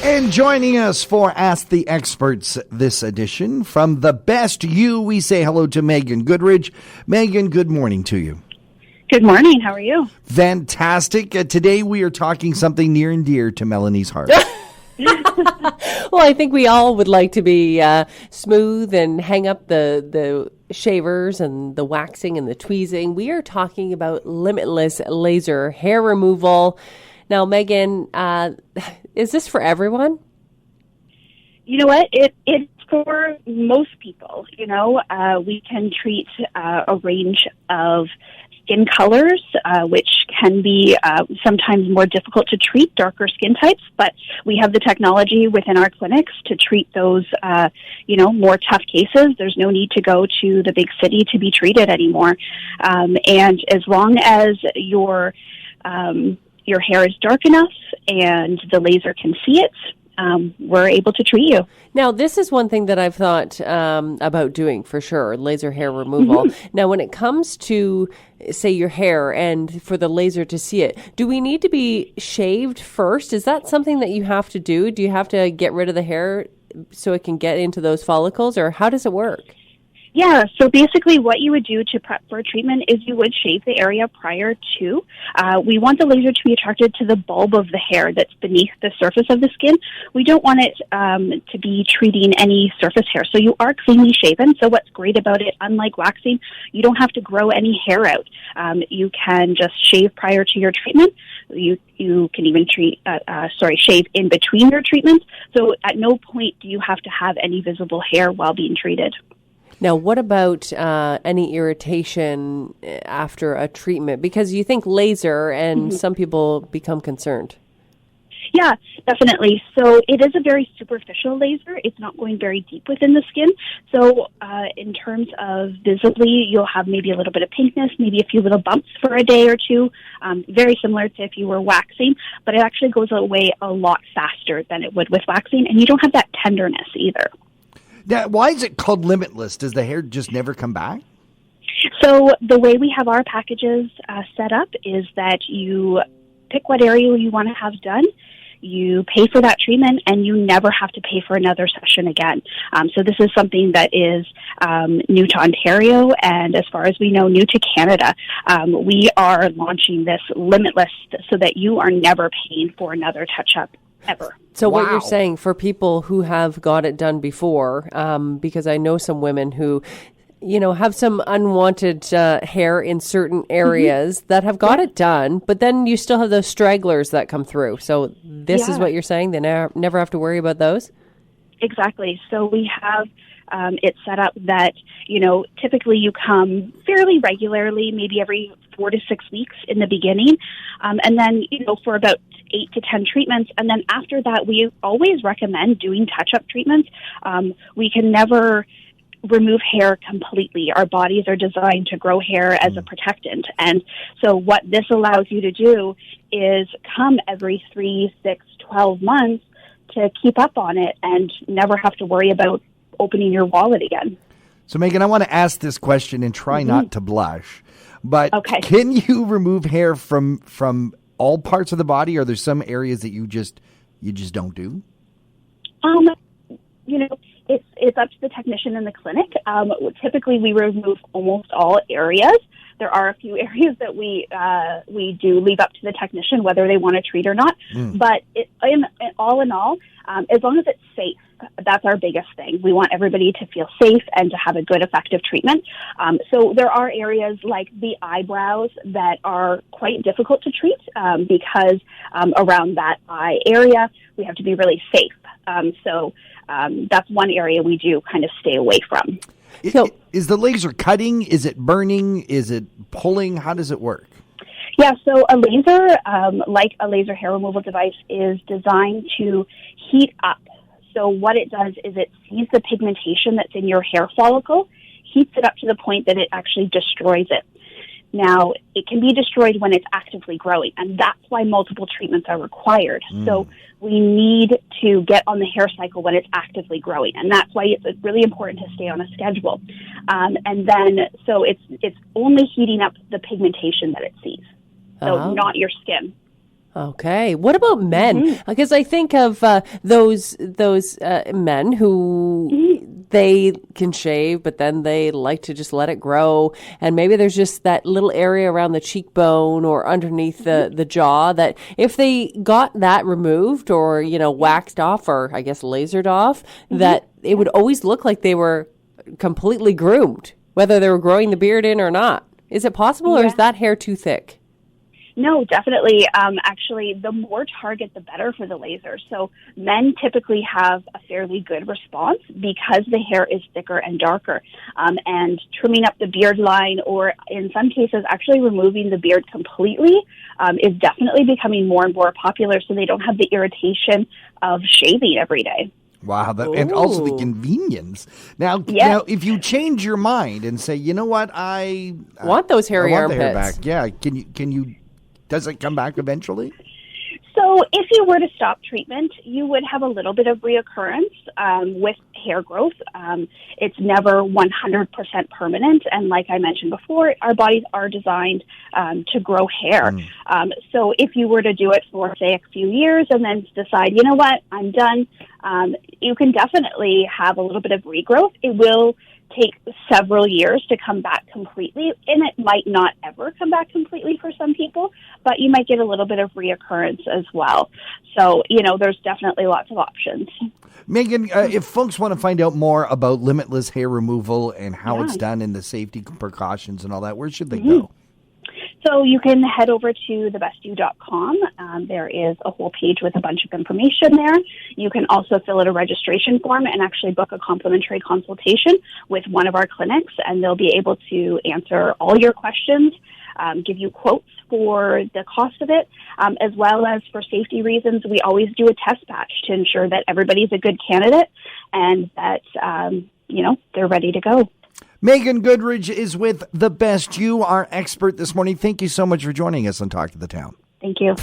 And joining us for Ask the Experts this edition, from the best you, we say hello to Megan Goodridge. Megan, good morning to you. Good morning. How are you? Fantastic. Today we are talking something near and dear to Melanie's heart. Well, I think we all would like to be smooth and hang up the shavers and the waxing and the tweezing. We are talking about Limitless laser hair removal. Now, Megan, is this for everyone? You know what? It's for most people. We can treat a range of skin colors, which can be sometimes more difficult to treat, darker skin types, but we have the technology within our clinics to treat those, more tough cases. There's no need to go to the big city to be treated anymore. And as long as your hair is dark enough and the laser can see it, we're able to treat you. Now, this is one thing that I've thought about doing for sure, laser hair removal. Mm-hmm. Now, when it comes to, say, your hair and for the laser to see it, do we need to be shaved first? Is that something that you have to do? Do you have to get rid of the hair so it can get into those follicles, or how does it work? Yeah, so basically what you would do to prep for a treatment is you would shave the area prior to. We want the laser to be attracted to the bulb of the hair that's beneath the surface of the skin. We don't want it to be treating any surface hair. So you are cleanly shaven. So what's great about it, unlike waxing, you don't have to grow any hair out. You can just shave prior to your treatment. You can even shave in between your treatments. So at no point do you have to have any visible hair while being treated. Now, what about any irritation after a treatment? Because you think laser, and some people become concerned. Yeah, definitely. So it is a very superficial laser. It's not going very deep within the skin. So in terms of visibly, you'll have maybe a little bit of pinkness, maybe a few little bumps for a day or two, very similar to if you were waxing, but it actually goes away a lot faster than it would with waxing, and you don't have that tenderness either. Now, why is it called Limitless? Does the hair just never come back? So the way we have our packages set up is that you pick what area you want to have done, you pay for that treatment, and you never have to pay for another session again. So this is something that is new to Ontario, and as far as we know, new to Canada. We are launching this Limitless so that you are never paying for another touch-up ever. So what you're saying for people who have got it done before, because I know some women who, have some unwanted hair in certain areas that have got it done, but then you still have those stragglers that come through. So this is what you're saying? They never have to worry about those? Exactly. So we have it set up that, typically you come fairly regularly, maybe every 4 to 6 weeks in the beginning. And then, for about 8 to 10 treatments. And then after that, we always recommend doing touch-up treatments. We can never remove hair completely. Our bodies are designed to grow hair as a protectant. And so what this allows you to do is come every 3, 6, 12 months to keep up on it and never have to worry about opening your wallet again. So, Megan, I want to ask this question and try not to blush. But Can you remove hair from all parts of the body, or there's some areas that you just don't do? It's up to the technician in the clinic. Typically, we remove almost all areas. There are a few areas that we do leave up to the technician whether they want to treat or not. But all in all, as long as it's safe, that's our biggest thing. We want everybody to feel safe and to have a good, effective treatment. So there are areas like the eyebrows that are quite difficult to treat because around that eye area, we have to be really safe. So that's one area we do kind of stay away from. Is the laser cutting? Is it burning? Is it pulling? How does it work? Yeah, so a laser, like a laser hair removal device, is designed to heat up. So what it does is it sees the pigmentation that's in your hair follicle, heats it up to the point that it actually destroys it. Now, it can be destroyed when it's actively growing, and that's why multiple treatments are required. So we need to get on the hair cycle when it's actively growing, and that's why it's really important to stay on a schedule. And then, so it's only heating up the pigmentation that it sees, so not your skin. Okay. What about men? Because I think of those men who they can shave, but then they like to just let it grow. And maybe there's just that little area around the cheekbone or underneath the jaw that if they got that removed or, waxed off or I guess lasered off, that it would always look like they were completely groomed, whether they were growing the beard in or not. Is it possible or is that hair too thick? No, definitely. Actually, the more target, the better for the laser. So men typically have a fairly good response because the hair is thicker and darker. And trimming up the beard line or in some cases actually removing the beard completely is definitely becoming more and more popular so they don't have the irritation of shaving every day. Wow, and also the convenience. Now, if you change your mind and say, you know what, I want those hairy armpits. The hair back. Yeah, can you? Does it come back eventually? So if you were to stop treatment, you would have a little bit of reoccurrence with hair growth. It's never 100% permanent. And like I mentioned before, our bodies are designed to grow hair. So if you were to do it for, say, a few years and then decide, you know what, I'm done, you can definitely have a little bit of regrowth. It will take several years to come back completely, and it might not ever come back completely for some people, but you might get a little bit of reoccurrence as well. So, there's definitely lots of options. Megan, if folks want to find out more about Limitless hair removal and how it's done and the safety precautions and all that, where should they go? So you can head over to thebestyou.com. There is a whole page with a bunch of information there. You can also fill out a registration form and actually book a complimentary consultation with one of our clinics, and they'll be able to answer all your questions, give you quotes for the cost of it, as well as for safety reasons. We always do a test batch to ensure that everybody's a good candidate and that, they're ready to go. Megan Goodridge is with The Best You, our expert this morning. Thank you so much for joining us on Talk to the Town. Thank you.